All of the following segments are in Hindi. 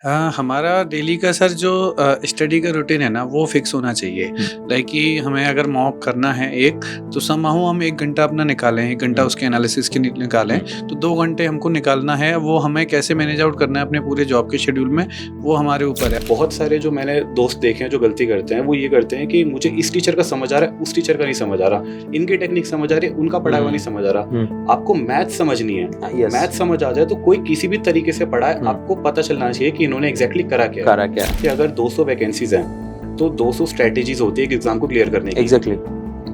हमारा डेली का सर जो स्टडी का रूटीन है ना वो फिक्स होना चाहिए। हुँ, लाइक कि हमें अगर मॉक करना है एक, तो समहाउ हम 1 घंटा अपना निकालें, 1 घंटा हुँ, उसके एनालिसिस के निकालें, हुँ, तो 2 घंटे हमको निकालना है। वो हमें कैसे मैनेज आउट करना है अपने पूरे जॉब के शेड्यूल में, वो हमारे ऊपर है। बहुत सारे जो मैंने दोस्त देखे हैं जो गलती करते हैं, वो ये करते हैं कि मुझे इस टीचर का समझ आ रहा है, उस टीचर का नहीं समझ आ रहा। इनकी टेक्निक समझ आ रही है, उनका पढ़ाया हुआ नहीं समझ आ रहा। हुँ, आपको मैथ समझनी है। यस, मैथ समझ आ जाए तो कोई किसी भी तरीके से पढ़ाए, हुँ, आपको पता चलना चाहिए कि इन्होंने एग्जैक्टली करा क्या है। करा क्या है? कि अगर 200 वैकेंसीज हैं तो 200 स्ट्रेटेजीज होती है एक एग्जाम को क्लियर करने की। एग्ज़ैक्टली।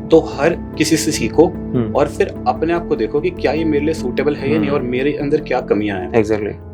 तो हर किसी से सीखो हुँ, और फिर अपने आप को देखो कि क्या ये मेरे लिए सूटेबल है या नहीं, और मेरे अंदर क्या कमियां हैं। Exactly.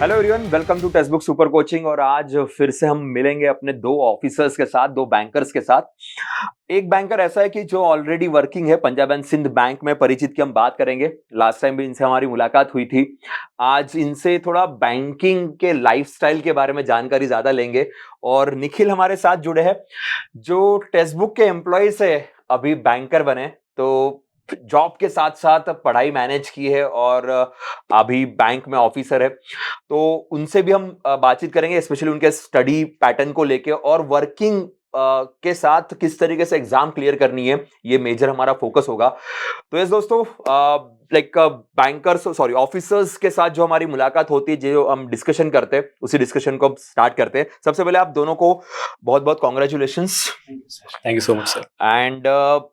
Hello everyone, welcome to text book super coaching. और आज फिर से हम मिलेंगे अपने दो ऑफिसर्स के साथ, दो बैंकर्स के साथ। एक बैंकर ऐसा है कि जो ऑलरेडी वर्किंग है पंजाब एंड सिंध बैंक में। परिचित की हम बात करेंगे, लास्ट टाइम भी इनसे हमारी मुलाकात हुई थी। आज इनसे थोड़ा बैंकिंग के लाइफस्टाइल के बारे में जानकारी ज्यादा लेंगे। और निखिल हमारे साथ जुड़े हैं, जो टेक्स्ट बुक के एम्प्लॉय से अभी बैंकर बने, तो जॉब के साथ साथ पढ़ाई मैनेज की है और अभी बैंक में ऑफिसर है। तो उनसे भी हम बातचीत करेंगे, स्पेशली उनके स्टडी पैटर्न को लेके और वर्किंग के साथ किस तरीके से एग्जाम क्लियर करनी है, ये मेजर हमारा फोकस होगा। तो यस दोस्तों, लाइक बैंकर्स सॉरी ऑफिसर्स के साथ जो हमारी मुलाकात होती है, जो हम डिस्कशन करते हैं, उसी डिस्कशन को स्टार्ट करते हैं। सबसे पहले आप दोनों को बहुत बहुत congratulations thank you so much sir. And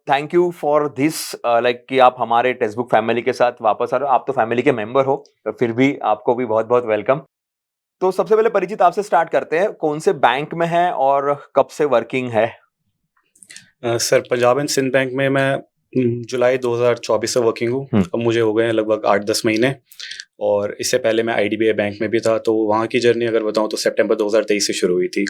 thank you for this, like कि आप हमारे टेक्स्ट बुक फैमिली के साथ वापस आ रहे हो। आप तो फैमिली के मेंबर हो, तो फिर भी आपको भी बहुत बहुत वेलकम। तो सबसे पहले परिचित आपसे स्टार्ट करते हैं, कौन से बैंक में है और कब से वर्किंग है? Sir Punjab and Sind bank में मैं जुलाई 2024 से वर्किंग हूँ। अब मुझे हो गए हैं लगभग 8-10 महीने। और इससे पहले मैं आईडीबीआई बैंक में भी था, तो वहाँ की जर्नी अगर बताऊँ तो सितंबर 2023 से शुरू हुई थी।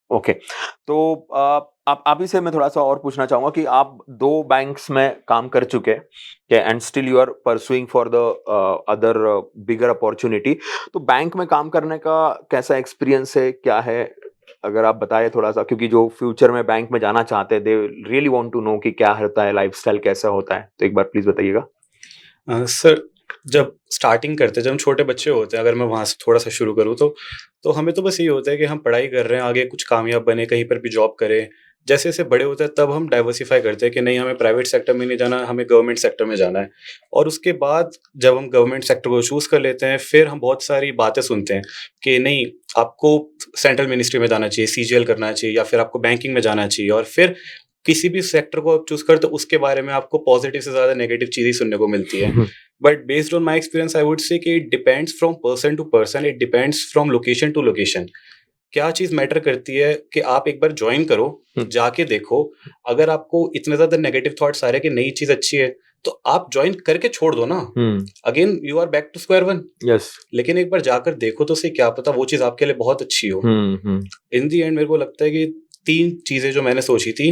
ओके। तो आप ही से मैं थोड़ा सा और पूछना चाहूंगा कि आप दो बैंक्स में काम कर चुके हैं and still you are pursuing for the other bigger opportunity. तो बैंक में काम करने का कैसा एक्सपीरियंस है, क्या है? अगर आप बताएं थोड़ा सा, क्योंकि जो फ्यूचर में बैंक में जाना चाहते हैं, they really want to know कि क्या होता है, लाइफस्टाइल कैसा होता है। तो एक बार प्लीज बताइएगा। सर, जब स्टार्टिंग करते हैं, जब हम छोटे बच्चे होते हैं, अगर मैं वहाँ से थोड़ा सा शुरू करूँ तो हमें तो बस ये होता है कि हम पढ़ाई कर रहे हैं, आगे कुछ कामयाब बने, कहीं पर भी जॉब करें। जैसे जैसे बड़े होते हैं तब हम डाइवर्सिफाई करते हैं कि नहीं, हमें प्राइवेट सेक्टर में नहीं जाना, हमें गवर्नमेंट सेक्टर में जाना है। और उसके बाद जब हम गवर्नमेंट सेक्टर को चूज़ कर लेते हैं, फिर हम बहुत सारी बातें सुनते हैं कि नहीं, आपको सेंट्रल मिनिस्ट्री में जाना चाहिए, सीजीएल करना चाहिए, या फिर आपको बैंकिंग में जाना चाहिए। और फिर किसी भी सेक्टर को आप चूज़ करते हो, उसके बारे में आपको पॉजिटिव से ज़्यादा नेगेटिव चीज़ें सुनने को मिलती है। But based on my experience I would say कि it depends from person to person, it depends from location to location. क्या चीज़ मैटर करती है कि आप एक बार जॉइन करो, जाके देखो। अगर आपको इतने ज़्यादा नेगेटिव थॉट्स आ रहे हैं कि नई चीज़ अच्छी है, तो आप जॉइन करके छोड़ दो ना। Again you are back to square one. Yes. लेकिन एक बार जाकर देखो तो सही, क्या पता वो चीज़ आपके लिए बहुत अच्छी हो। इन दी एंड मेरे को लगता है कि 3 चीज़ें जो मैंने सोची थी,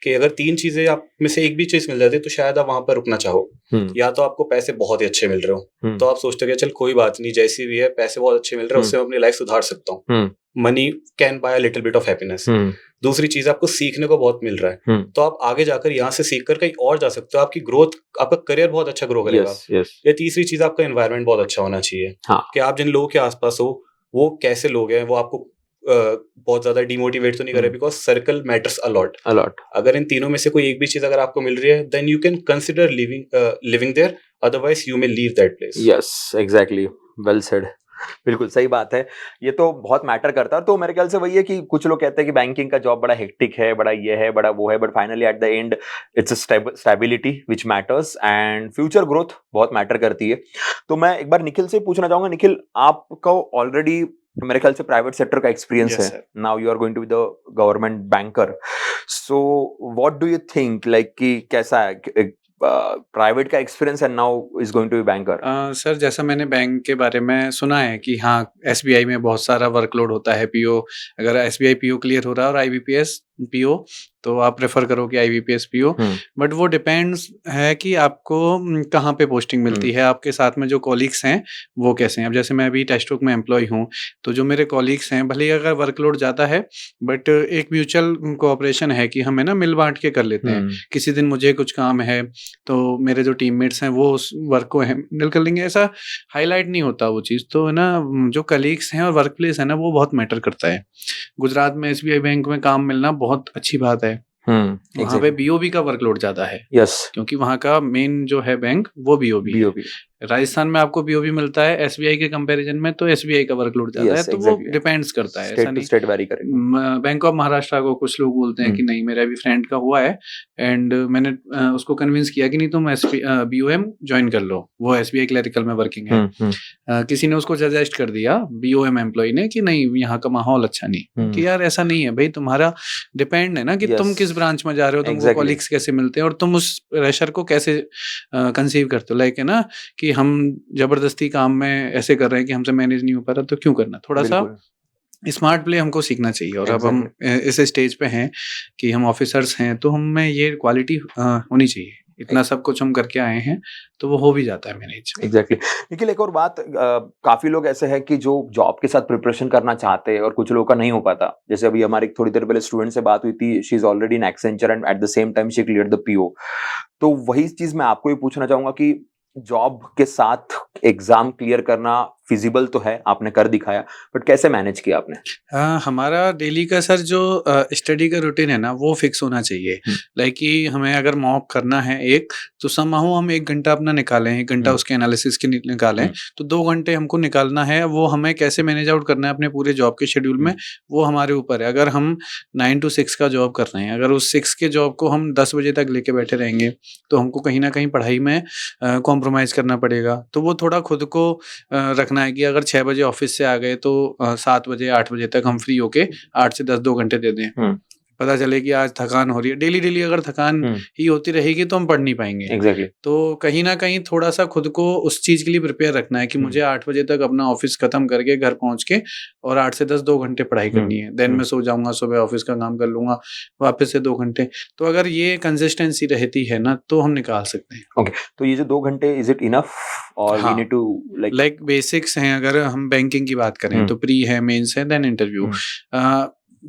कि अगर 3 चीज़ें आप में से एक भी चीज़ मिल जाती है, तो शायद आप वहाँ पर रुकना चाहो। या तो आपको पैसे बहुत ही अच्छे मिल रहे हो, तो आप सोचते हो कि चल कोई बात नहीं, जैसी भी है पैसे बहुत अच्छे मिल रहे हैं, उससे मैं अपनी लाइफ सुधार सकता हूँ। Money can buy a little bit of happiness. दूसरी चीज़, आपको सीखने को बहुत मिल रहा है, तो आप आगे जाकर यहाँ से सीख कर कहीं और जा सकते हो। आपकी ग्रोथ, आपका करियर बहुत अच्छा ग्रो करेगा। Yes, yes. या तीसरी चीज़, आपका एनवायरनमेंट बहुत अच्छा होना चाहिए। हाँ। कि आप जिन लोगों के आसपास हो, वो कैसे लोग हैं, वो आपको बहुत ज्यादा डिमोटिवेट तो नहीं कर रहे, because circle matters a lot. A lot. अगर इन तीनों में से कोई एक भी चीज अगर आपको मिल रही है, then you can consider living there, otherwise you may leave that place. Yes, exactly, well said. बिल्कुल सही बात है। ये तो बहुत मैटर करता है। तो मेरे ख्याल से वही है कि कुछ लोग कहते हैं कि बैंकिंग का जॉब बड़ा हेक्टिक है, बड़ा ये है, बड़ा वो है, but finally at the end it's stability which matters and future growth बहुत मैटर करती है। तो मैं एक बार निखिल से पूछना चाहूंगा, निखिल आपको ऑलरेडी मेरे ख्याल से प्राइवेट सेक्टर का एक्सपीरियंस यस है। Sir. Now you are going to be the government banker. So what do you think, like कि कैसा है प्राइवेट का experience and now is going to be banker? Sir, जैसा मैंने बैंक के बारे में सुना है कि हाँ, एसबीआई में बहुत सारा वर्कलोड होता है। पीओ, अगर एसबीआई पीओ क्लियर हो रहा है और आईबीपीएस पीओ, तो आप प्रेफर करोगे IBPS PO, बट वो डिपेंड्स है कि आपको कहाँ पे पोस्टिंग मिलती है, आपके साथ में जो कॉलीग्स हैं वो कैसे हैं। अब जैसे मैं अभी टेस्ट बुक में एम्प्लॉय हूँ, तो जो मेरे कॉलीग्स हैं, भले ही अगर वर्कलोड ज़्यादा है, बट एक म्यूचुअल कोऑपरेशन है कि हमें ना मिल बांट के कर लेते हैं। किसी दिन मुझे कुछ काम है तो मेरे जो टीममेट्स हैं वो उस वर्क को हैंडल कर लेंगे, ऐसा हाईलाइट नहीं होता वो चीज़। तो है ना, जो कलीग्स हैं और वर्क प्लेस है ना, वो बहुत मैटर करता है। गुजरात में SBI बैंक में काम मिलना बहुत अच्छी बात है। वहाँ पे BOB का वर्कलोड ज़्यादा है, क्योंकि वहाँ का मेन जो है बैंक वो BOB है। राजस्थान में आपको BOB मिलता है SBI के कंपैरिजन में, तो SBI का वर्कलोड ज़्यादा है, तो वो डिपेंड्स करता है, ऐसा नहीं स्टेट वेरी करेगा। बैंक ऑफ महाराष्ट्र को कुछ लोग बोलते हैं कि नहीं, मेरा भी फ्रेंड का हुआ है एंड मैंने उसको कन्विंस किया कि नहीं तुम BOM ज्वाइन कर लो, वो SBI क्लरिकल में वर्किंग है। किसी ने उसको सजेस्ट कर दिया BOM एम्प्लॉय ने कि नहीं यहाँ का माहौल अच्छा नहीं, कि यार ऐसा नहीं है भाई, तुम्हारा डिपेंड है ना कि तुम किस ब्रांच में जा रहे हो, तुमको कॉलीग्स कैसे मिलते हैं और तुम उस प्रेशर को कैसे कंसीव करते हो। लाइक है ना कि हम जबरदस्ती काम में ऐसे कर रहे हैं कि हमसे मैनेज नहीं हो पा रहा, तो क्यों करना, थोड़ा सा स्मार्ट प्ले हमको सीखना चाहिए। और अब हम इस स्टेज पे हैं कि हम ऑफिसर्स हैं, तो हमें ये क्वालिटी होनी चाहिए। इतना सब कुछ हम करके आए हैं तो वो हो भी जाता है मैनेज। एग्जैक्टली। निखिल, एक और बात, काफी लोग ऐसे हैं कि जो जॉब के साथ प्रिपरेशन करना चाहते हैं और कुछ लोगों का नहीं हो पाता। जैसे अभी हमारी थोड़ी देर पहले स्टूडेंट से बात हुई थी, she is already in Accenture and at the same time she cleared the PO। तो वही चीज मैं आपको भी पूछना चाहूंगा कि जॉब के साथ एग्जाम क्लियर करना फिजिबल तो है, आपने कर दिखाया, बट कैसे मैनेज किया आपने? हमारा डेली का सर जो स्टडी का रूटीन है ना, वो फिक्स होना चाहिए। लाइक कि हमें अगर मॉक करना है एक, तो समहाउ हम 1 घंटा अपना निकालें, 1 घंटा उसके एनालिसिस के निकालें, तो 2 घंटे हमको निकालना है। वो हमें कैसे मैनेज आउट करना है अपने पूरे जॉब के शेड्यूल में, वो हमारे ऊपर है। अगर हम 9 to 6 का जॉब कर रहे हैं, अगर उस 6 के जॉब को हम 10 बजे तक लेके बैठे रहेंगे, तो हमको कहीं ना कहीं पढ़ाई में कॉम्प्रोमाइज़ करना पड़ेगा। तो वो थोड़ा खुद को रखना है कि अगर 6 बजे ऑफिस से आ गए तो 7 बजे 8 बजे तक हम फ्री होके 8 से 10 2 घंटे दे दें। पता चले कि आज थकान हो रही है, डेली अगर थकान ही होती रहेगी तो हम पढ़ नहीं पाएंगे। एग्जैक्टली। तो कहीं ना कहीं थोड़ा सा खुद को उस चीज के लिए प्रिपेयर रखना है कि मुझे 8 बजे तक अपना ऑफिस खत्म करके घर पहुंच के और 8 से 10 2 घंटे पढ़ाई करनी है। देन मैं सो जाऊंगा, सुबह ऑफिस का काम कर लूंगा, वापस से 2 घंटे। तो अगर ये कंसिस्टेंसी रहती है ना, तो हम निकाल सकते हैं। ओके, तो ये जो 2 घंटे इज इट इनफ और we need to like basics हैं। अगर हम बैंकिंग की बात करें तो प्री है, मेंस है, देन इंटरव्यू।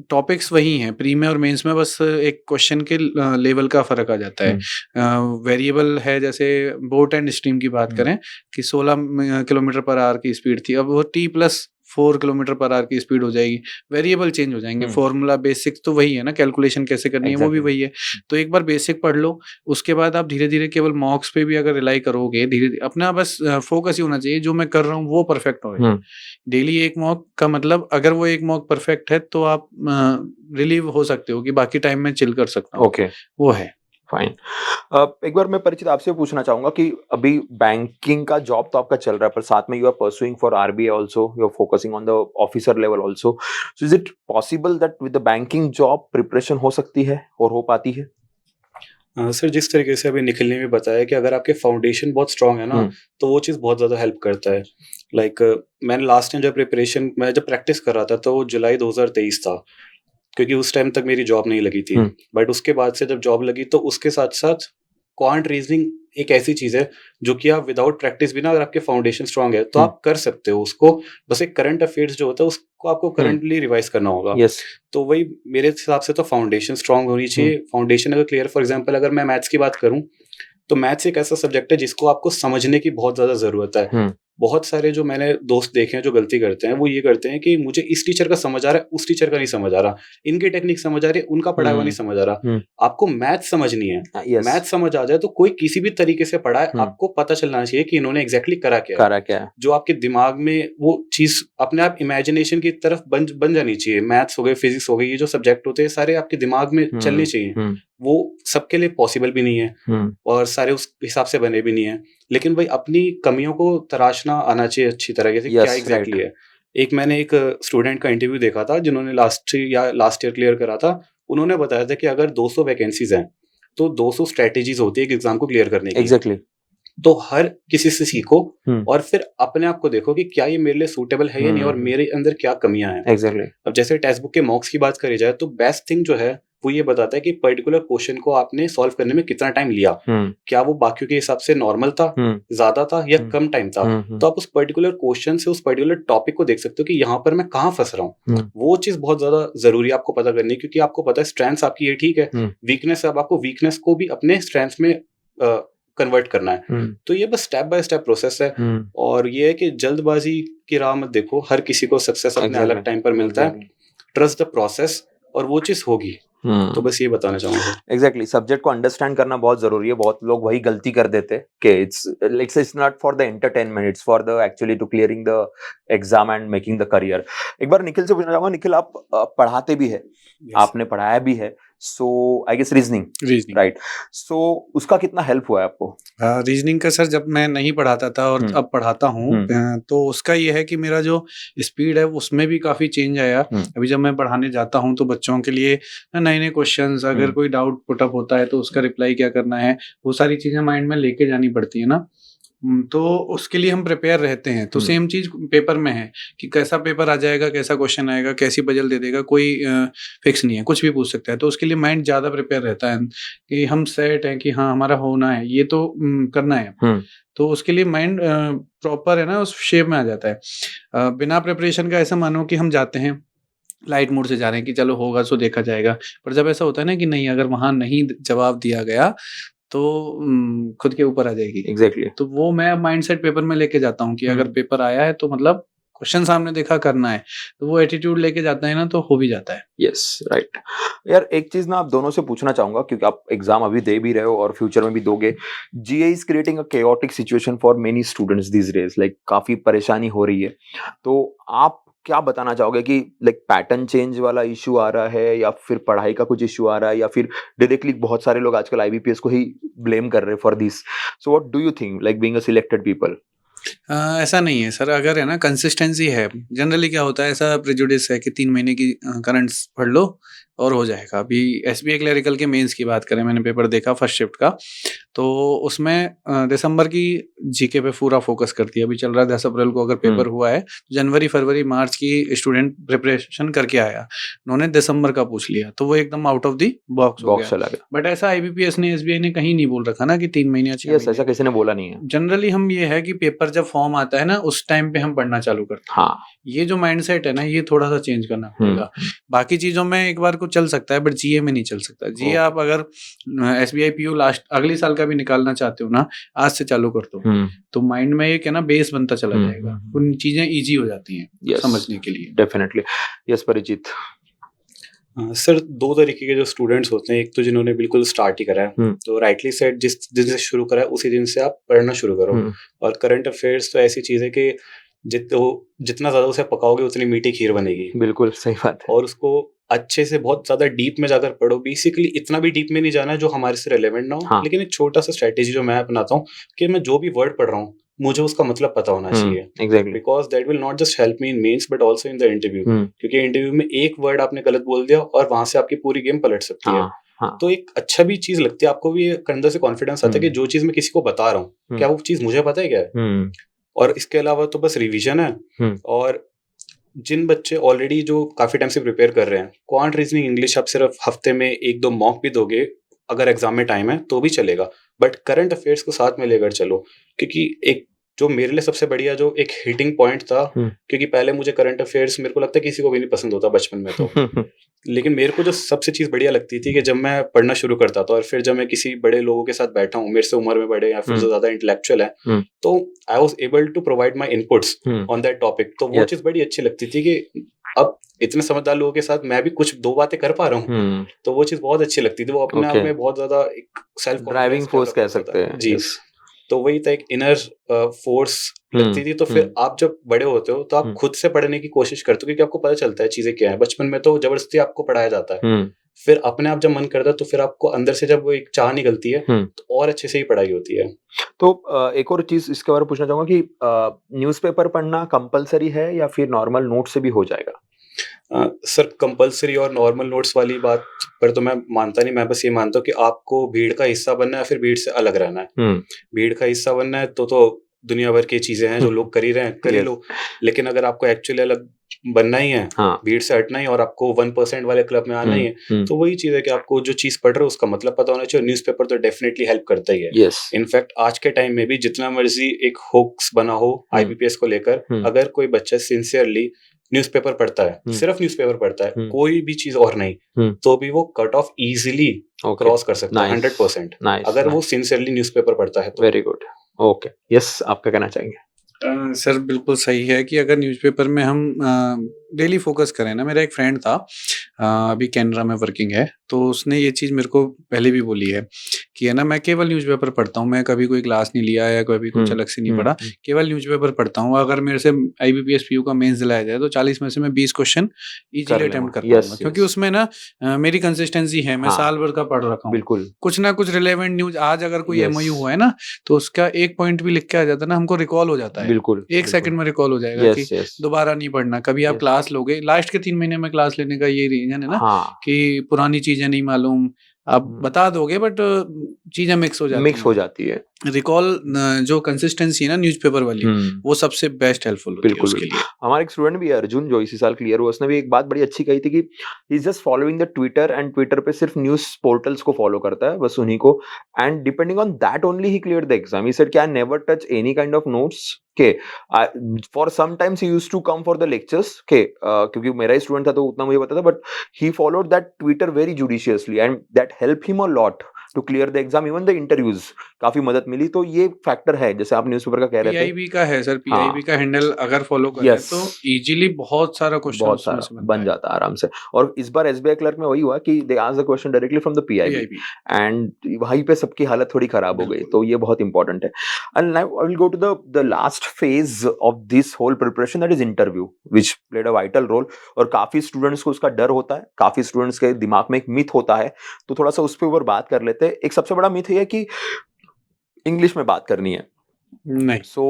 टॉपिक्स वही हैं प्री में और मेंस में, बस एक क्वेश्चन के लेवल का फर्क आ जाता है। वेरिएबल है, जैसे बोट एंड स्ट्रीम की बात करें कि 16 किलोमीटर पर आवर की स्पीड थी, अब वो T+4 किलोमीटर पर आवर की स्पीड हो जाएगी। वेरिएबल चेंज हो जाएंगे, फॉर्मूला बेसिक तो वही है ना, कैलकुलेशन कैसे करनी है वो भी वही है। तो एक बार बेसिक पढ़ लो, उसके बाद आप धीरे धीरे केवल मॉक्स पे भी अगर रिलाई करोगे, धीरे धीरे अपना बस फोकस ही होना चाहिए जो मैं कर रहा हूँ वो परफेक्ट हो। डेली एक मॉक का मतलब, अगर वो एक मॉक परफेक्ट है तो आप रिलीव हो सकते हो कि बाकी टाइम में चिल कर सकता हूँ। ओके, वो है फाइन। एक बार मैं परिचित आपसे पूछना चाहूंगा कि अभी बैंकिंग का जॉब तो आपका चल रहा है, पर साथ में you are pursuing for RBI also, you are focusing on the officer level also. So is it possible that with the banking job preparation हो सकती है और हो पाती है? सर, जिस तरीके से अभी निखिल ने भी बताया कि अगर आपके फाउंडेशन बहुत स्ट्रांग है ना, तो वो चीज़ बहुत ज़्यादा हेल्प करता है। लाइक मैंने लास्ट टाइम जब प्रैक्टिस कर रहा था तो वो जुलाई 2023 था, क्योंकि उस टाइम तक मेरी जॉब नहीं लगी थी। बट उसके बाद से जब जॉब लगी तो उसके साथ साथ क्वांट रीजनिंग एक ऐसी चीज है जो कि आप विदाउट प्रैक्टिस भी ना, अगर आपके फाउंडेशन स्ट्रांग है तो आप कर सकते हो उसको। बस एक करंट अफेयर्स जो होता है उसको आपको करंटली रिवाइज करना होगा। तो वही मेरे हिसाब से तो फाउंडेशन स्ट्रांग होनी चाहिए। फाउंडेशन अगर क्लियर, फॉर एग्जांपल अगर मैं मैथ्स की बात करूं तो मैथ्स एक ऐसा सब्जेक्ट है जिसको आपको समझने की बहुत ज्यादा जरूरत है। बहुत सारे जो मैंने दोस्त देखे हैं जो गलती करते हैं, वो ये करते हैं कि मुझे इस टीचर का समझ आ रहा है, उस टीचर का नहीं समझ आ रहा, इनकी टेक्निक समझ आ रही है, उनका पढ़ाया हुआ नहीं समझ आ रहा। आपको मैथ समझनी है। मैथ समझ आ जाए तो कोई किसी भी तरीके से पढ़ाए, आपको पता चलना चाहिए कि इन्होंने एग्जैक्टली करा क्या। जो आपके दिमाग में वो चीज अपने आप इमेजिनेशन की तरफ बन जानी चाहिए। मैथ्स हो गए, फिजिक्स हो गई, ये जो सब्जेक्ट होते हैं सारे आपके दिमाग में चलने चाहिए। वो सबके लिए पॉसिबल भी नहीं है और सारे उस हिसाब से बने भी नहीं है। लेकिन भाई अपनी कमियों को तराशना आना चाहिए अच्छी तरह से, क्या एग्जैक्टली है। मैंने एक स्टूडेंट का इंटरव्यू देखा था जिन्होंने लास्ट ईयर क्लियर करा था। उन्होंने बताया था कि अगर 200 वैकेंसीज हैं तो 200 स्ट्रेटेजीज होती है एक एग्जाम को क्लियर करने की। एग्जैक्टली। तो हर किसी से सीखो और फिर अपने आप को देखो कि क्या ये मेरे लिए सूटेबल है या नहीं, और मेरे अंदर क्या कमियां हैं। एग्जैक्टली। अब जैसे टेक्स्ट बुक के मॉक्स की बात करी जाए तो बेस्ट थिंग जो है वो ये बताता है कि पर्टिकुलर क्वेश्चन को आपने सॉल्व करने में कितना टाइम लिया, क्या वो बाकियों के हिसाब से नॉर्मल था, ज्यादा था या कम टाइम था। तो आप उस पर्टिकुलर क्वेश्चन से उस पर्टिकुलर टॉपिक को देख सकते हो कि यहाँ पर मैं कहाँ फंस रहा हूँ। वो चीज बहुत ज्यादा जरूरी है आपको पता करनी, क्योंकि आपको पता है स्ट्रेंथ आपकी ये ठीक है, वीकनेस अब आपको वीकनेस को भी अपने स्ट्रेंथ में कन्वर्ट करना है। तो ये बस स्टेप बाय स्टेप प्रोसेस है, और ये है कि जल्दबाजी की राह मत देखो, हर किसी को सक्सेस अपने अलग टाइम पर मिलता है। ट्रस्ट द प्रोसेस और वो चीज होगी। तो बस ये बताना चाहूंगा। एग्जैक्टली, सब्जेक्ट को अंडरस्टैंड करना बहुत जरूरी है। बहुत लोग वही गलती कर देते हैं कि it's not for the entertainment, it's for the actually to clearing the exam and making the career. एक बार निखिल से पूछना चाहूंगा, निखिल आप पढ़ाते भी है, आपने पढ़ाया भी है, सो आई गेस रीजनिंग, राइट? सो उसका कितना हेल्प हुआ है आपको? रीजनिंग का सर, जब मैं नहीं पढ़ाता था और अब पढ़ाता हूँ, तो उसका ये है कि मेरा जो स्पीड है उसमें भी काफी चेंज आया। अभी जब मैं पढ़ाने जाता हूँ तो बच्चों के लिए नए नए क्वेश्चंस, अगर कोई डाउट पुटअप होता है तो उसका रिप्लाई क्या करना है, वो सारी चीजें माइंड में लेके जानी पड़ती है ना, तो उसके लिए हम प्रिपेयर रहते हैं। तो सेम चीज पेपर में है कि कैसा पेपर आ जाएगा, कैसा क्वेश्चन आएगा, कैसी पजल दे देगा, कोई फिक्स नहीं है, कुछ भी पूछ सकता है। तो उसके लिए माइंड ज्यादा प्रिपेयर रहता है कि हम सेट हैं कि हाँ हमारा होना है, ये तो करना है। तो उसके लिए माइंड प्रॉपर है ना, उस शेप में आ जाता है। बिना प्रिपरेशन का ऐसा मानो कि हम जाते हैं लाइट मूड से जा रहे हैं कि चलो होगा सो देखा जाएगा, पर जब ऐसा होता है ना कि नहीं, अगर वहां नहीं जवाब दिया गया तो खुद के ऊपर आ जाएगी। एग्जैक्टली। तो वो मैं माइंडसेट पेपर में लेके जाता हूँ कि अगर पेपर आया है तो मतलब क्वेश्चन सामने देखा, करना है, तो वो एटीट्यूड लेके जाता है ना, तो हो भी जाता है। Yes, right. यार एक चीज ना आप दोनों से पूछना चाहूंगा, क्योंकि आप एग्जाम अभी दे भी रहे हो और फ्यूचर में भी दोगे। GA is creating a chaotic situation for many students these days, like काफी परेशानी हो रही है। तो आप क्या बताना चाहोगे कि लाइक पैटर्न चेंज वाला इशू आ रहा है, या फिर पढ़ाई का कुछ इशू आ रहा है, या फिर डायरेक्टली बहुत सारे लोग आजकल आईबीपीएस को ही ब्लेम कर रहे हैं for this? So what do you think, like being a selected people? ऐसा नहीं है सर, अगर है ना कंसिस्टेंसी है। जनरली क्या होता है, ऐसा प्रेजुडिस है कि 3 महीने की करंट्स पढ़ लो और हो जाएगा। अभी एसबीआई क्लरिकल के मेंस की बात करें, मैंने पेपर देखा फर्स्ट शिफ्ट का, तो उसमें दिसंबर की जीके पे पूरा फोकस कर दिया। अभी चल रहा है 10 अप्रैल को अगर पेपर हुआ है, जनवरी फरवरी मार्च की स्टूडेंट प्रिपरेशन करके आया, उन्होंने दिसंबर का पूछ लिया, तो वो एकदम आउट ऑफ दी बॉक्स हो गया। बट ऐसा आईबीपीएस ने, एसबीआई ने कहीं नहीं बोल रखा ना कि 3 महीने 6 महीने। ऐसा किसी ने बोला नहीं है। जनरली हम ये है कि पेपर जब फॉर्म आता है ना, उस टाइम पे हम पढ़ना चालू करते हैं। हाँ, ये जो माइंडसेट है ना, ये थोड़ा सा चेंज करना पड़ेगा। बाकी चीजों में एक बार को चल सकता है, बट जीए में नहीं चल सकता। जीए आप अगर एसबीआई पीओ लास्ट अगली साल का भी निकालना चाहते हो ना, आज से चालू कर दो, तो माइंड में एक है ना बेस बनता चला जाएगा, उन चीजें इजी हो जाती हैं समझने के लिए। डेफिनेटली। यस परिचित। सर 2 तरीके के जो स्टूडेंट्स होते हैं, एक तो जिन्होंने बिल्कुल स्टार्ट ही करा है, तो राइटली सेट जिस दिन से शुरू करा है उसी दिन से आप पढ़ना शुरू करो। और करंट अफेयर्स तो ऐसी चीज है कि जितना ज्यादा उसे पकाओगे उतनी मीठी खीर बनेगी। बिल्कुल सही बात है। और उसको अच्छे से बहुत ज्यादा डीप में जाकर पढ़ो। बेसिकली इतना भी डीप में नहीं जाना है जो हमारे से रेलेवेंट ना हो, लेकिन एक छोटा सा स्ट्रेटेजी जो मैं अपनाता हूँ कि मैं जो भी वर्ड पढ़ रहा हूँ मुझे उसका मतलब पता होना चाहिए। Exactly. Because that will not just help me in mains but also in the interview. क्योंकि इंटरव्यू में एक वर्ड आपने गलत बोल दिया और वहां से आपकी पूरी गेम पलट सकती है। तो एक अच्छा भी चीज लगती है, आपको भी अंदर से कॉन्फिडेंस आता है कि जो चीज मैं किसी को बता रहा हूँ क्या वो चीज मुझे पता है क्या है। और इसके अलावा तो बस रिवीजन है। और जिन बच्चे ऑलरेडी जो काफी टाइम से प्रिपेयर कर रहे हैं, क्वांट, रीजनिंग, इंग्लिश आप सिर्फ हफ्ते में 1-2 मॉक भी दोगे, अगर एग्जाम में टाइम है तो भी चलेगा, बट करंट अफेयर्स को साथ में लेकर चलो। क्योंकि एक जो मेरे लिए सबसे बढ़िया जो एक हिटिंग पॉइंट था, क्योंकि पहले मुझे करंट अफेयर्स मेरे को लगता है किसी को भी नहीं पसंद होता बचपन में तो लेकिन मेरे को जो सबसे चीज बढ़िया लगती थी कि जब मैं पढ़ना शुरू करता था और फिर जब मैं किसी बड़े लोगों के साथ बैठा हूँ, मेरे से उम्र में बड़े या फिर जो ज्यादा इंटेलेक्चुअल है, तो I was able to provide my inputs on that topic. तो वो चीज बड़ी अच्छी लगती थी कि अब इतने समझदार लोगों के साथ मैं भी कुछ 2 बातें कर पा रहा हूँ, तो वो चीज बहुत अच्छी लगती थी। वो अपने आप में बहुत ज्यादा एक सेल्फ ड्राइविंग फोर्स कह सकते हैं जी। तो वही था, एक इनर फोर्स लगती थी। तो फिर आप जब बड़े होते हो तो आप खुद से पढ़ने की कोशिश करते हो, क्योंकि आपको पता चलता है चीजें क्या है। बचपन में तो जबरदस्ती आपको पढ़ाया जाता है, फिर अपने आप जब मन करता है तो फिर आपको अंदर से जब वो एक चाह निकलती है तो और अच्छे से ही पढ़ाई होती है। तो एक और चीज इसके बारे में पूछना चाहूंगा कि न्यूज़पेपर पढ़ना कंपलसरी है या फिर नॉर्मल नोट से भी हो जाएगा? सर कंपलसरी और नॉर्मल नोट्स वाली बात पर तो मैं मानता नहीं। मैं बस ये मानता हूँ कि आपको भीड़ का हिस्सा बनना है या फिर भीड़ से अलग रहना है। भीड़ का हिस्सा बनना है तो दुनिया भर की चीजें हैं जो लोग कर ही रहे हैं, कर ही लो। लेकिन अगर आपको एक्चुअली अलग बनना ही है, हाँ भीड़ से हटना ही है और आपको 1% वाले क्लब में आना ही है, तो वही चीज़ है कि आपको जो चीज़ पढ़ रहे हो उसका मतलब पता होना चाहिए। न्यूज़पेपर तो डेफिनेटली हेल्प करता ही है। यस इनफैक्ट आज के टाइम में भी जितना मर्जी एक होक्स बना हो आईबीपीएस को लेकर, अगर कोई बच्चा सिंसियरली न्यूज़पेपर पढ़ता है, सिर्फ न्यूज़पेपर पढ़ता है, कोई भी चीज़ और नहीं, तो भी वो कट ऑफ इजीली क्रॉस कर सकता है 100%, अगर वो सिंसियरली न्यूज़पेपर पढ़ता है तो। Very good. ओके, यस, आप क्या कहना चाहेंगे? सर बिल्कुल सही है कि अगर न्यूज़पेपर में हम डेली फोकस करें ना, मेरा एक फ्रेंड था अभी कैनरा में वर्किंग है, तो उसने ये चीज़ मेरे को पहले भी बोली है कि है ना, मैं केवल न्यूज़पेपर पढ़ता हूँ, मैं कभी कोई क्लास नहीं लिया या कभी कुछ अलग से नहीं पढ़ा, केवल न्यूज़पेपर पढ़ता हूँ। अगर मेरे से आईबीपीएस पीयू का मेंस दिलाया जाए तो 40 में से मैं 20 क्वेश्चन इजीली अटेम्प्ट कर पाऊंगा, क्योंकि उसमें ना मेरी कंसिस्टेंसी है, मैं साल भर का पढ़ रखा हूँ, बिल्कुल कुछ ना कुछ रिलेवेंट न्यूज। आज अगर कोई एमओयू हुआ है ना, तो उसका एक पॉइंट भी लिख के आ जाता है ना, हमको रिकॉल हो जाता है, बिल्कुल एक सेकंड में रिकॉल हो जाएगा कि दोबारा नहीं पढ़ना। कभी आप क्लास लोगे, लास्ट के 3 महीने में क्लास लेने का ये रीजन है ना, कि पुरानी चीजें नहीं मालूम, आप बता दोगे बट चीजें मिक्स हो जाती है। रिकॉल जो कंसिस्टेंसी है ना न्यूज़पेपर वाली, वो सबसे बेस्ट हेल्पफुल होती है उसके लिए। हमारा एक स्टूडेंट भी है अर्जुन, जो इसी साल क्लियर हुआ, उसने भी एक बात बड़ी अच्छी कही थी कि he is just following the Twitter, and Twitter पे सिर्फ न्यूज़ पोर्टल्स को फॉलो करता है, बस उन्हीं को, and depending on that only he clear the exam. He said कि I never touch any kind of notes के, for some times he used to come for the lectures के, क्योंकि मेरा ही स्टूडेंट था तो उतना मुझे पता था, but he followed that Twitter very judiciously and that help him a lot to clear the exam, even the interviews काफी मदद मिली। तो ये फैक्टर है, जैसे आप न्यूज़पेपर का कह रहे थे, पीआईबी का है सर, पीआईबी का हैंडल अगर फॉलो करें तो इजीली बहुत सारा क्वेश्चन बहुत सारा बन जाता है आराम से। और इस बार एसबीआई क्लर्क में वही हुआ कि they asked the question directly from the PIB, and वहीं पे सबकी हालत थोड़ी खराब हो गई, तो ये बहुत इंपॉर्टेंट है। And now I will go to the last phase of this whole preparation, that is interview, which played a vital role. और काफी स्टूडेंट्स को उसका डर होता है, काफी स्टूडेंट्स के दिमाग में एक मिथ होता है, तो थोड़ा सा उस पे ऊपर बात कर लेते हैं। एक सबसे बड़ा मिथ है कि इंग्लिश में बात करनी है, नहीं। सो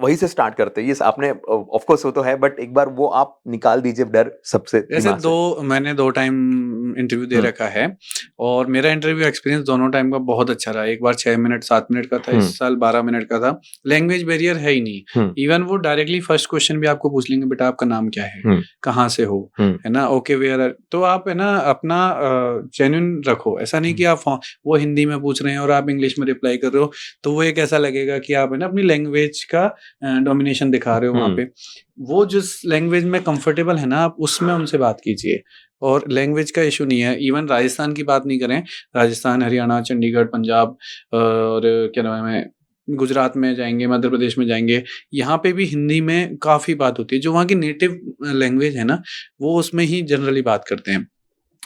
वही से स्टार्ट करते हैं। ये आपने ऑफ कोर्स वो तो है, बट एक बार वो आप निकाल दीजिए डर सबसे। जैसे मैंने 2 टाइम इंटरव्यू दे रखा है, और मेरा इंटरव्यू एक्सपीरियंस दोनों टाइम का बहुत अच्छा रहा। एक बार 6 मिनट 7 मिनट का था, इस साल 12 मिनट का था। लैंग्वेज बैरियर है ही नहीं, इवन वो डायरेक्टली फर्स्ट क्वेश्चन भी आपको पूछ लेंगे, बेटा आपका नाम क्या है, कहाँ से हो, है ना, ओके वेयर। तो आप है ना अपना जेन्युइन रखो, ऐसा नहीं कि आप वो हिंदी में पूछ रहे हैं और आप इंग्लिश में रिप्लाई कर रहे हो, तो वो एक ऐसा लगेगा कि आप है ना अपनी लैंग्वेज का डोमिनेशन दिखा रहे हो वहाँ पे। वो जिस लैंग्वेज में कंफर्टेबल है ना, आप उसमें उनसे बात कीजिए, और लैंग्वेज का इशू नहीं है। इवन राजस्थान की बात नहीं करें, राजस्थान, हरियाणा, चंडीगढ़, पंजाब, और क्या नाम है, गुजरात में जाएंगे, मध्य प्रदेश में जाएंगे, यहाँ पे भी हिंदी में काफ़ी बात होती है। जो वहाँ की नेटिव लैंग्वेज है ना, वो उसमें ही जनरली बात करते हैं।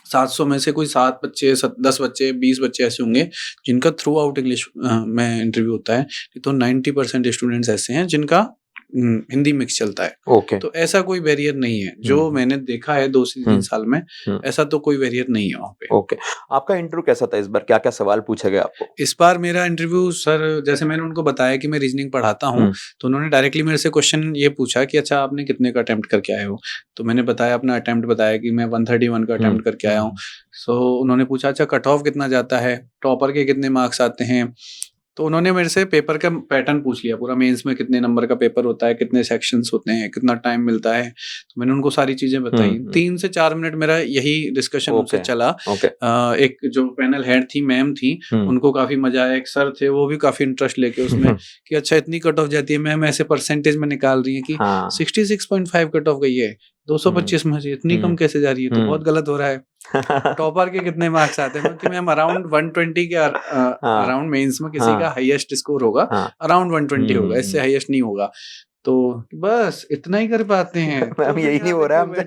700 में से कोई 7 बच्चे, 10 बच्चे, 20 बच्चे ऐसे होंगे जिनका थ्रू आउट इंग्लिश में इंटरव्यू होता है, तो 90% स्टूडेंट्स ऐसे हैं जिनका हिंदी मिक्स चलता है। ओके। तो ऐसा कोई बैरियर नहीं है, जो मैंने देखा है 2 से 3 साल में, ऐसा तो कोई बैरियर नहीं है वहाँ पे। ओके। आपका इंटरव्यू कैसा था इस बार? क्या-क्या सवाल पूछे गए आपको? इस बार मेरा इंटरव्यू सर, जैसे मैंने उनको बताया कि मैं रीजनिंग पढ़ाता हूँ, तो उन्होंने डायरेक्टली मेरे से क्वेश्चन ये पूछा कि अच्छा आपने कितने का अटेम्प्ट करके आए हो? तो मैंने बताया, अपना अटेम्प्ट बताया कि मैं 131 का अटेम्प्ट करके आया हूँ। सो उन्होंने पूछा अच्छा कट ऑफ कितना जाता है? टॉपर के कितने मार्क्स आते हैं? तो उन्होंने मेरे से पेपर का पैटर्न पूछ लिया, पूरा मेंस में कितने नंबर का पेपर होता है, कितने सेक्शंस होते हैं, कितना टाइम मिलता है। तो मैंने उनको सारी चीजें बताई। 3 से 4 मिनट मेरा यही डिस्कशन उनसे चला। एक जो पैनल हेड थी, मैम थी, उनको काफी मजा आया। एक सर थे, वो भी काफी इंटरेस्ट लेके उसमें कि अच्छा इतनी कट ऑफ जाती है मैम, ऐसे परसेंटेज में निकाल रही है कि 66.5 कट ऑफ गई है 225 में से, इतनी कम कैसे जा रही है, तो बहुत गलत हो रहा है। टॉपर के कितने मार्क्स आते हैं? कि मैम अराउंड 120 के अराउंड मेंस में किसी का हाईएस्ट स्कोर होगा, अराउंड 120 होगा, इससे हाईएस्ट नहीं होगा। तो बस इतना ही कर पाते हैं मैम, यही नहीं हो रहा है।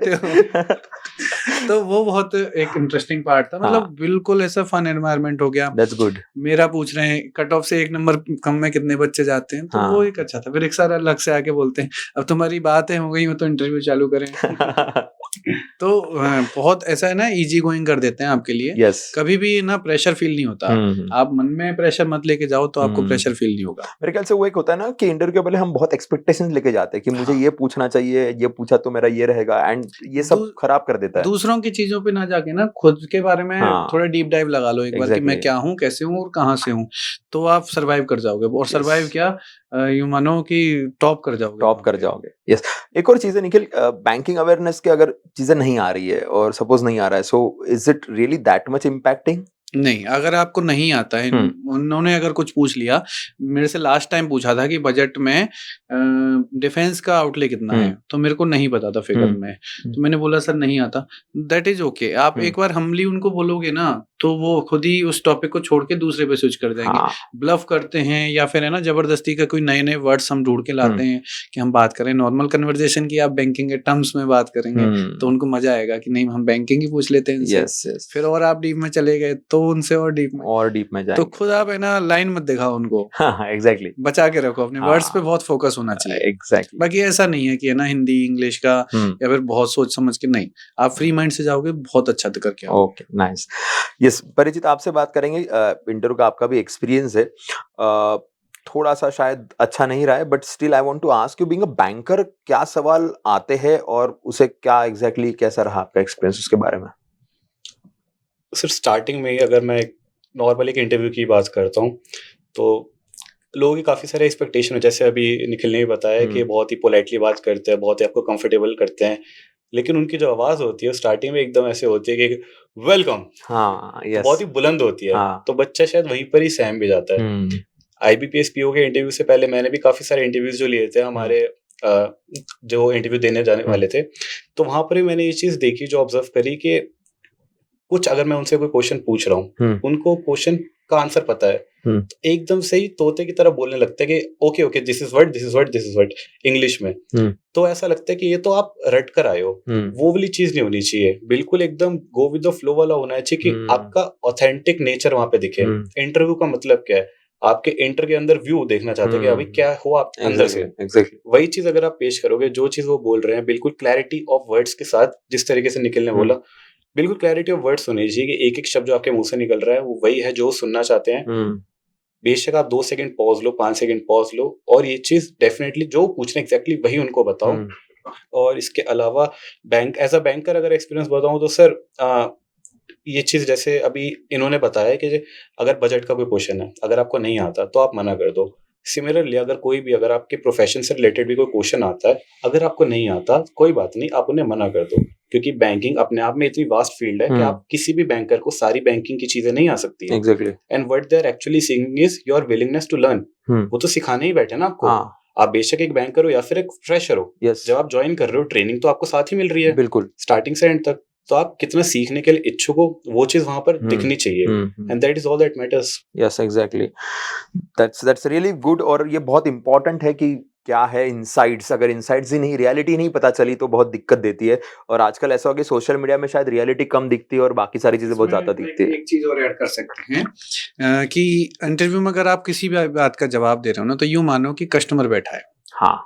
तो वो बहुत एक इंटरेस्टिंग पार्ट था, मतलब बिल्कुल ऐसा फन एनवायरनमेंट हो गया। That's good. मेरा पूछ रहे हैं कट ऑफ से 1 नंबर कम में कितने बच्चे जाते हैं, तो वो एक अच्छा था। फिर एक सारा अलग से आके बोलते हैं अब तुम्हारी बात है हो गई, तो इंटरव्यू चालू करें। तो बहुत ऐसा है ना, इजी गोइंग कर देते हैं आपके लिए। कभी भी ना प्रेशर फील नहीं होता। आप मन में प्रेशर मत लेके जाओ, तो आपको प्रेशर फील नहीं होगा। मेरे ख्याल से वो एक होता है ना कि इंटरव्यू के पहले हम बहुत एक्सपेक्टेशंस लेके जाते हैं कि मुझे ये पूछना चाहिए, ये पूछा तो मेरा ये रहेगा, एंड ये सब खराब कर देता है। दूसरों की चीजों पे ना जाके ना, खुद के बारे में थोड़ा डीप डाइव लगा लो एक बार कि मैं क्या हूँ, कैसे हूँ और कहाँ से हूँ, तो आप सर्वाइव कर जाओगे। और सर्वाइव क्या, यूँ मानो कि टॉप कर जाओगे टॉप वहाँ कर पे। जाओगे। यस, एक और चीज़ है निखिल, बैंकिंग अवेयरनेस की अगर चीज़ें नहीं आ रही है और सपोज़ नहीं आ रहा है, so is it really that much impacting? नहीं, अगर आपको नहीं आता है, उन्होंने अगर कुछ पूछ लिया, मेरे से लास्ट टाइम पूछा था कि बजट में डिफेंस का आउटले कितना है, तो मेरे को नहीं पता था फिगर में, तो मैंने बोला सर नहीं आता, दैट इज़ ओके। आप एक बार हम्बली उनको बोलोगे ना, तो वो खुद ही उस टॉपिक को छोड़ के दूसरे पे स्विच कर जाएँगे। ब्लफ करते हैं या फिर है ना ज़बरदस्ती का कोई नए-नए वर्ड्स हम ढूँढ के लाते हैं कि हम बात करें नॉर्मल कन्वर्सेशन की, आप बैंकिंग के टर्म्स में बात करेंगे, तो उनको मज़ा आएगा कि नहीं हम बैंकिंग ही पूछ लेते हैं इनसे। Yes, yes. फिर और आप डीप में चले गए तो उनसे और डीप में। तो जाएँगे। खुद आप है ना लाइन मत दिखाओ उनको, हाँ, एग्ज़ैक्टली। बचा के रखो, अपने वर्ड्स पे हाँ, बहुत फोकस होना चाहिए। एग्ज़ैक्टली। बाकी ऐसा नहीं है कि है ना हिंदी, इंग्लिश का या फिर बहुत सोच समझ के, नहीं, आप फ्री माइंड से जाओगे, बहुत अच्छा करके आओगे। Okay, nice. यस, परिचित आपसे बात करेंगे, इंटरव्यू का आपका भी एक्सपीरियंस है। थोड़ा-सा शायद अच्छा नहीं रहा है, but still I want to ask you, being a banker क्या सवाल आते हैं और उसे क्या एग्ज़ैक्टली कैसा रहा आपका एक्सपीरियंस उसके बारे में? सर स्टार्टिंग में ही अगर मैं नॉर्मल एक इंटरव्यू की बात करता हूँ, तो लोगों की काफ़ी सारे एक्सपेक्टेशन है, जैसे अभी निखिल ने भी बताया कि बहुत ही पोलाइटली बात करते हैं, बहुत ही आपको कंफर्टेबल करते हैं, लेकिन उनकी जो आवाज़ होती है स्टार्टिंग में एकदम ऐसे होती है कि वेलकम, हाँ, तो यस। बहुत ही बुलंद होती है, हाँ। तो बच्चा शायद वहीं पर ही सहम भी जाता है। आईबीपीएस पीओ के इंटरव्यू से पहले मैंने भी काफ़ी सारे इंटरव्यूज़ जो लिए थे हमारे जो इंटरव्यू देने जाने वाले थे, तो वहाँ पर भी मैंने ये चीज़ देखी, जो ऑब्ज़र्व करी कि कुछ अगर मैं उनसे कोई क्वेश्चन पूछ रहा हूँ, उनको क्वेश्चन का आंसर पता है, तो एकदम से ही तोते की तरह बोलने लगते हैं कि okay okay this is what, this is what, this is what, English में। तो ऐसा लगता है कि ये तो आप रट कर आए हो। वो वाली चीज नहीं होनी चाहिए, बिल्कुल एकदम गो विद द फ्लो वाला होना चाहिए कि आपका ऑथेंटिक नेचर वहां पे दिखे। इंटरव्यू का मतलब क्या है, आपके इंटर के अंदर व्यू देखना चाहते हैं कि अभी क्या हो आप अंदर से। एग्जैक्टली। वही चीज अगर आप पेश करोगे, जो चीज वो बोल रहे हैं बिल्कुल क्लैरिटी ऑफ वर्ड्स के साथ, जिस तरीके से निखिल ने बोला, बिल्कुल क्लैरिटी ऑफ वर्ड्स होनी चाहिए कि एक एक शब्द जो आपके मुंह से निकल रहा है वो वही है जो सुनना चाहते हैं। बेशक आप 2 सेकंड पॉज लो, 5 सेकंड पॉज लो, और ये चीज डेफिनेटली जो पूछ रहे हैं एग्जैक्टली वही उनको बताओ। और इसके अलावा बैंक एज अ बैंकर अगर एक्सपीरियंस बताऊं तो सर ये चीज जैसे अभी इन्होंने बताया कि अगर बजट का कोई क्वेश्चन है, अगर आपको नहीं आता तो आप मना कर दो। सिमिलरली अगर कोई भी, अगर आपके प्रोफेशन से रिलेटेड भी कोई क्वेश्चन आता है, अगर आपको नहीं आता कोई बात नहीं, आप उन्हें मना कर दो, क्योंकि बैंकिंग अपने आप में इतनी वास्ट फील्ड है कि आप किसी भी बैंकर को सारी बैंकिंग की चीजें नहीं आ सकती है। Exactly. And what they are actually seeing is your willingness to learn. वो तो सिखाने ही बैठे ना आपको। आप बेशक एक बैंकर हो या फिर एक फ्रेशर हो, जब आप ज्वाइन कर रहे हो, ट्रेनिंग तो आपको साथ ही मिल रही है, बिल्कुल स्टार्टिंग से एंड तक। तो आप कितना सीखने के लिए इच्छुक हो, वो चीज वहां पर दिखनी चाहिए, and that is all that matters. Yes, exactly, that's really good. और ये बहुत इंपॉर्टेंट है कि क्या है इनसाइट्स, अगर इनसाइट्स ही नहीं, रियलिटी नहीं पता चली तो बहुत दिक्कत देती है। और आजकल ऐसा हो गया सोशल मीडिया में शायद रियलिटी कम दिखती है और बाकी सारी चीजें बहुत ज्यादा दिखती है। एक चीज और ऐड कर सकते हैं कि इंटरव्यू में अगर आप किसी भी बात का जवाब दे रहे हो ना, तो यूं मानो कि कस्टमर बैठा है। हाँ,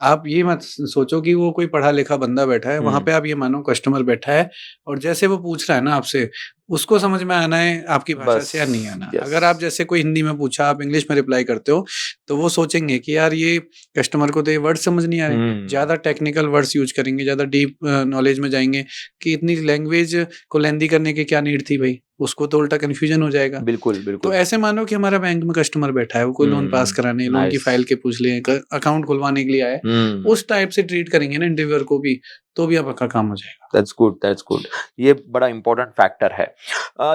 आप ये मत सोचो कि वो कोई पढ़ा लिखा बंदा बैठा है, वहां पे आप ये मानो कस्टमर बैठा है, और जैसे वो पूछ रहा है ना आपसे, उसको समझ में आना है आपकी भाषा से या नहीं आना। अगर आप जैसे कोई हिंदी में पूछा, आप इंग्लिश में रिप्लाई करते हो, तो वो सोचेंगे कि यार ये कस्टमर को तो ये वर्ड समझ नहीं आ रहे, ज्यादा टेक्निकल वर्ड्स यूज करेंगे, ज्यादा डीप नॉलेज में जाएंगे कि इतनी लैंग्वेज को लेंदी करने की क्या नीड थी भाई, उसको तो उल्टा कंफ्यूजन हो जाएगा। बिल्कुल बिल्कुल। तो ऐसे मानो कि हमारा बैंक में कस्टमर बैठा है, वो कोई लोन पास कराने, लोन की फाइल के पूछ ले, अकाउंट खुलवाने के लिए आया है, उस टाइप से ट्रीट करेंगे ना इंटरव्यूअर को भी, तो भी आपका काम हो जाएगा। That's good, that's good. ये बड़ा इंपॉर्टेंट फैक्टर है।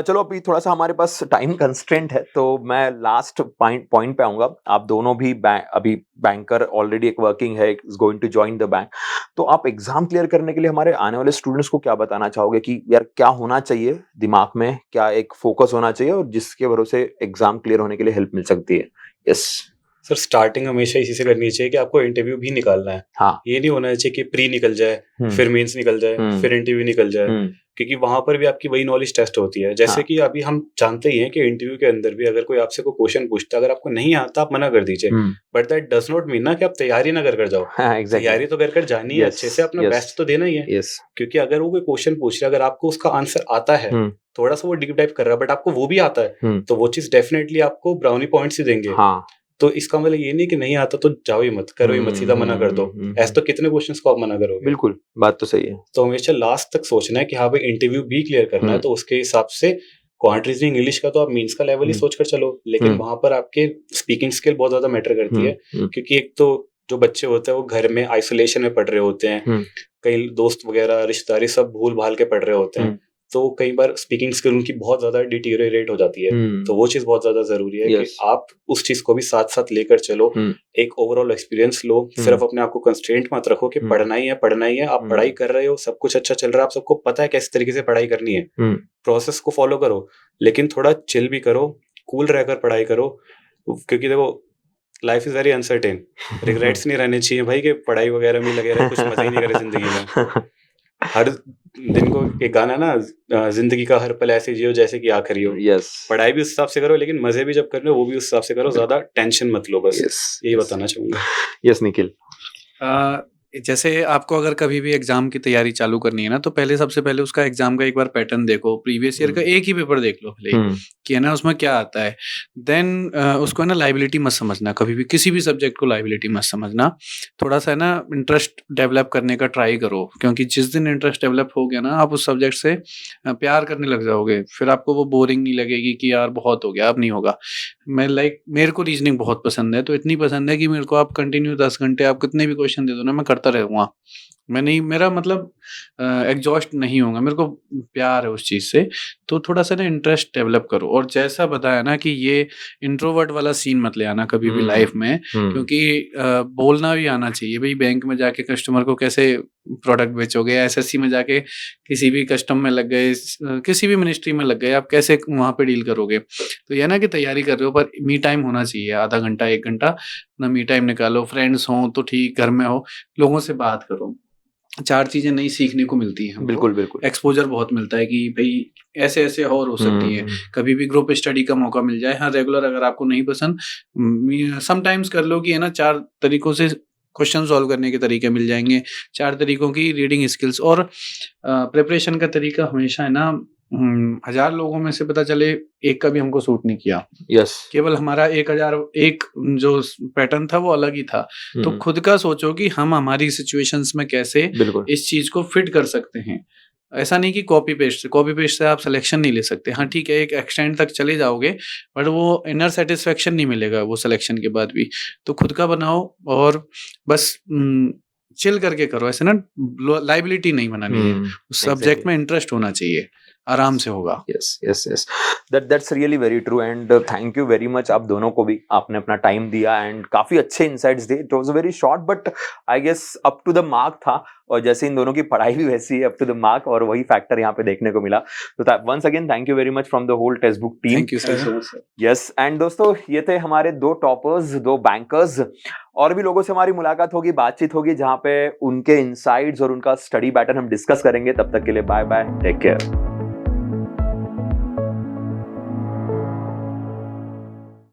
चलो अभी थोड़ा सा हमारे पास टाइम कंस्ट्रेंट है, तो मैं लास्ट पॉइंट पे आऊंगा। आप दोनों भी अभी बैंकर, ऑलरेडी एक वर्किंग है, is going to join the bank, तो आप एग्जाम क्लियर करने के लिए हमारे आने वाले स्टूडेंट्स को क्या बताना चाहोगे कि यार क्या होना चाहिए दिमाग में, क्या एक फोकस होना चाहिए और जिसके भरोसे एग्जाम क्लियर होने के लिए हेल्प मिल सकती है? यस सर, स्टार्टिंग हमेशा इसी से करनी चाहिए कि आपको इंटरव्यू भी निकालना है। हाँ, ये नहीं होना चाहिए कि प्री निकल जाए, फिर मेंस निकल जाए, फिर इंटरव्यू निकल जाए, क्योंकि वहां पर भी आपकी वही नॉलेज टेस्ट होती है। जैसे कि अभी हम जानते ही हैं कि इंटरव्यू के अंदर भी अगर कोई आपसे कोई क्वेश्चन पूछता है, अगर आपको नहीं आता आप मना कर दीजिए, but that does not mean ना कि आप तैयारी ना कर जाओ। तैयारी तो कर जानी है, अच्छे से अपना बेस्ट तो देना ही है। क्योंकि अगर वो कोई क्वेश्चन पूछ रहा है, अगर आपको उसका आंसर आता है, थोड़ा सा वो डीप डाइव कर रहा है, बट आपको वो भी आता है, तो वो चीज डेफिनेटली आपको ब्राउनी पॉइंट्स ही देंगे। तो इसका मतलब ये नहीं कि नहीं आता तो जाओ ही मत, करो ही मत, सीधा मना कर दो। ऐसे तो कितने क्वेश्चंस को आप मना करोगे। बिल्कुल, बात तो सही है। तो हमेशा लास्ट तक सोचना है कि हाँ भाई इंटरव्यू भी क्लियर करना है, तो उसके हिसाब से क्वांट रीजनिंग इंग्लिश का तो आप मीन्स का लेवल ही सोच कर चलो, लेकिन वहां पर आपके स्पीकिंग स्किल बहुत ज्यादा मैटर करती है, क्योंकि एक तो जो बच्चे होते हैं वो घर में आइसोलेशन में पढ़ रहे होते हैं, कई दोस्त वगैरह रिश्तेदारी सब भूल भाल के पढ़ रहे होते हैं, तो कई बार स्पीकिंग स्किल उनकी बहुत ज्यादा डिटीरियरेट हो जाती है। तो वो चीज बहुत ज्यादा जरूरी है कि आप उस चीज को भी साथ साथ लेकर चलो, एक ओवरऑल एक्सपीरियंस लो। सिर्फ अपने आप को कंस्ट्रेंट मत रखो कि पढ़ना ही है, आप पढ़ाई कर रहे हो, सब कुछ अच्छा चल रहा है, आप सबको पता है किस तरीके से पढ़ाई करनी है, प्रोसेस को फॉलो करो, लेकिन थोड़ा चिल भी करो, कूल रहकर पढ़ाई करो, क्योंकि देखो life is very uncertain. Regrets नहीं रहने चाहिए भाई कि पढ़ाई वगैरह में लगे रहे, कुछ मजा ही नहीं करे जिंदगी में। हर दिन को एक गाना ना, जिंदगी का हर पल ऐसे जियो जैसे कि आखिरी हो। पढ़ाई भी उस हिसाब से करो, लेकिन मजे भी जब कर रहे हो वो भी उस हिसाब से करो, ज्यादा टेंशन मत लो, बस यही बताना चाहूंगा। यस निखिल, जैसे आपको अगर कभी भी एग्जाम की तैयारी चालू करनी है ना, तो पहले सबसे पहले उसका एग्जाम का एक बार पैटर्न देखो, प्रीवियस ईयर का एक ही पेपर देख लो भले ही, कि है ना उसमें क्या आता है। देन उसको है ना लाइबिलिटी मत समझना, कभी भी किसी भी सब्जेक्ट को लाइबिलिटी मत समझना, थोड़ा सा है ना इंटरेस्ट डेवलप करने का ट्राई करो, क्योंकि जिस दिन इंटरेस्ट डेवलप हो गया ना, आप उस सब्जेक्ट से प्यार करने लग जाओगे, फिर आपको वो बोरिंग नहीं लगेगी कि यार बहुत हो गया अब नहीं होगा। मेरे को रीजनिंग बहुत पसंद है, तो इतनी पसंद है कि मेरे को आप कंटिन्यू 10 घंटे आप कितने भी क्वेश्चन दे दो ना, मैं करता रहूंगा, मैं नहीं, मेरा मतलब एग्जॉस्ट नहीं होगा, मेरे को प्यार है उस चीज से। तो थोड़ा सा ना इंटरेस्ट डेवलप करो, और जैसा बताया ना कि ये इंट्रोवर्ट वाला सीन मत ले आना कभी भी लाइफ में, क्योंकि बोलना भी आना चाहिए भाई। बैंक में जाके कस्टमर को कैसे प्रोडक्ट बेचोगे, एसएससी में जाके किसी भी कस्टम में लग गए, किसी भी मिनिस्ट्री में लग गए, आप कैसे वहां पे डील करोगे। तो यह ना कि तैयारी कर रहे हो पर मी टाइम होना चाहिए, आधा घंटा 1 घंटा ना मी टाइम निकालो, फ्रेंड्स हो तो ठीक, घर में हो, लोगों से बात करो, 4 चीजें नई सीखने को मिलती हैं। बिल्कुल बिल्कुल, एक्सपोजर बहुत मिलता है कि भाई ऐसे ऐसे और हो सकती है, कभी भी ग्रुप स्टडी का मौका मिल जाए। हाँ, रेगुलर अगर आपको नहीं पसंद, समटाइम्स कर लो कि है ना 4 तरीकों से क्वेश्चन सॉल्व करने के तरीके मिल जाएंगे, 4 तरीकों की रीडिंग स्किल्स। और प्रिपरेशन का तरीका हमेशा है ना 1000 लोगों में से पता चले एक का भी हमको सूट नहीं किया। केवल हमारा 1001 जो पैटर्न था वो अलग ही था। तो खुद का सोचो कि हम हमारी सिचुएशंस में कैसे इस चीज को फिट कर सकते हैं। ऐसा नहीं कि कॉपी पेस्ट से आप सिलेक्शन नहीं ले सकते। हाँ ठीक है, एक एक्सटेंड तक चले जाओगे, बट वो इनर सेटिस्फेक्शन नहीं मिलेगा वो सिलेक्शन के बाद भी। तो खुद का बनाओ और बस चिल करके करो, ऐसे ना लाइबिलिटी नहीं बनानी है, उस सब्जेक्ट में इंटरेस्ट होना चाहिए, आराम से होगा। Yes that's really very true and thank you very much आप दोनों को भी, आपने अपना टाइम दिया एंड काफी अच्छे इनसाइट्स दिए। It was very short but I guess up to the mark था, और जैसे इन दोनों की पढ़ाई भी वैसी है, अप टू द मार्क, और वही फैक्टर यहाँ पे देखने को मिला। तो once again thank you very much from the whole text book team. Thank you sir. Yes and दोस्तों, ये थे हमारे 2 टॉपर्स, 2 बैंकर्स। और भी लोगों से हमारी मुलाकात होगी, बातचीत होगी, जहाँ पे उनके इनसाइट्स और उनका स्टडी पैटर्न हम डिस्कस करेंगे। तब तक के लिए बाय बाय, टेक केयर।